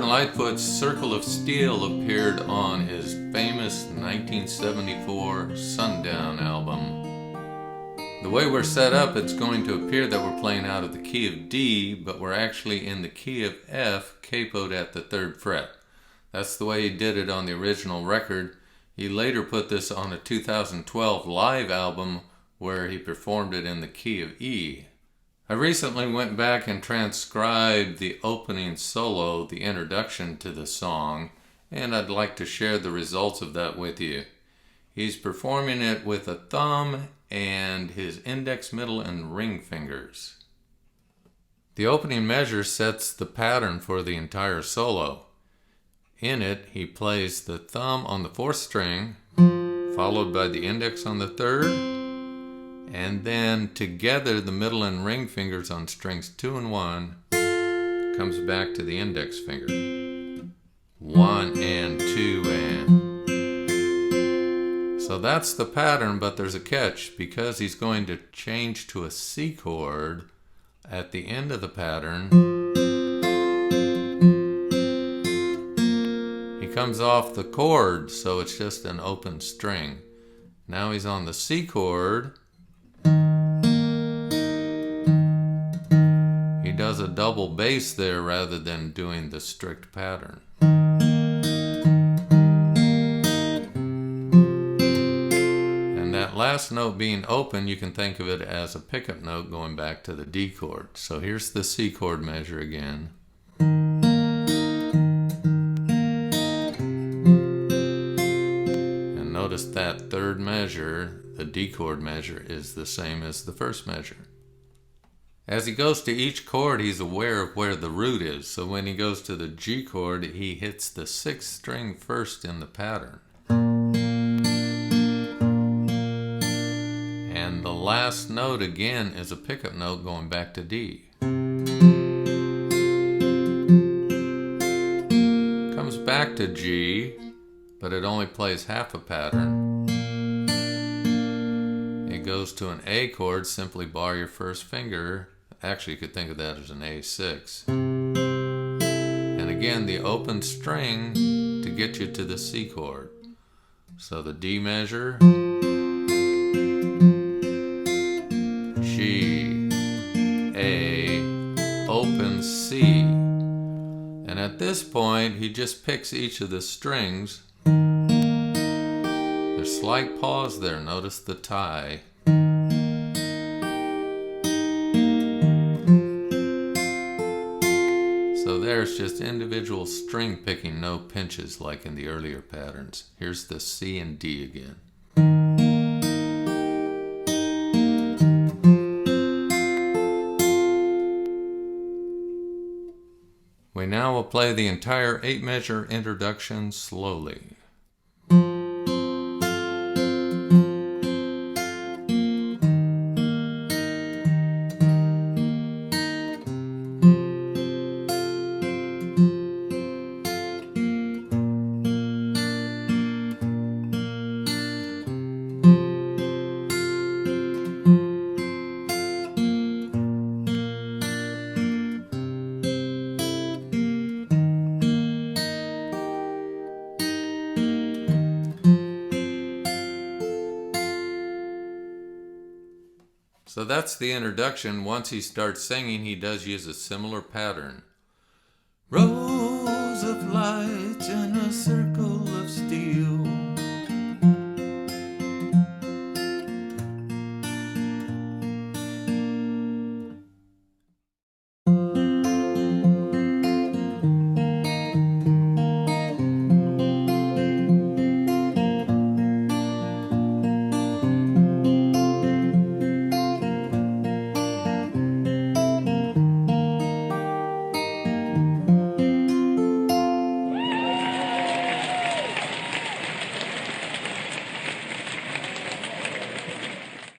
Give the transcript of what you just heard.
before Lightfoot's Circle of Steel appeared on his famous 1974 Sundown album. The way we're set up, it's going to appear that we're playing out of the key of D, but we're actually in the key of F, capoed at the 3rd fret. That's the way he did it on the original record. He later put this on a 2012 live album where he performed it in the key of E. I recently went back and transcribed the opening solo, the introduction to the song, and I'd like to share the results of that with you. He's performing it with a thumb and his index, middle, and ring fingers. The opening measure sets the pattern for the entire solo. In it, he plays the thumb on the 4th string, followed by the index on the 3rd, and then together the middle and ring fingers on strings 2 and 1 comes back to the index finger. 1 and 2 and. So that's the pattern, but there's a catch because he's going to change to a C chord at the end of the pattern. He comes off the chord, so it's just an open string. Now he's on the C chord. He does a double bass there rather than doing the strict pattern. And that last note being open, you can think of it as a pickup note going back to the D chord. So here's the C chord measure again. And notice that 3rd measure, the D chord measure, is the same as the 1st measure. As he goes to each chord, he's aware of where the root is. So when he goes to the G chord, he hits the 6th string first in the pattern. And the last note again is a pickup note going back to D. Comes back to G, but it only plays half a pattern. It goes to an A chord, simply bar your 1st finger. Actually, you could think of that as an A6. And again, the open string to get you to the C chord. So the D measure, G, A, open C. And at this point, he just picks each of the strings. There's slight pause there. Notice the tie. So there's just individual string picking, no pinches like in the earlier patterns. Here's the C and D again. We now will play the entire 8-measure introduction slowly. So that's the introduction. Once he starts singing, he does use a similar pattern. Rose of light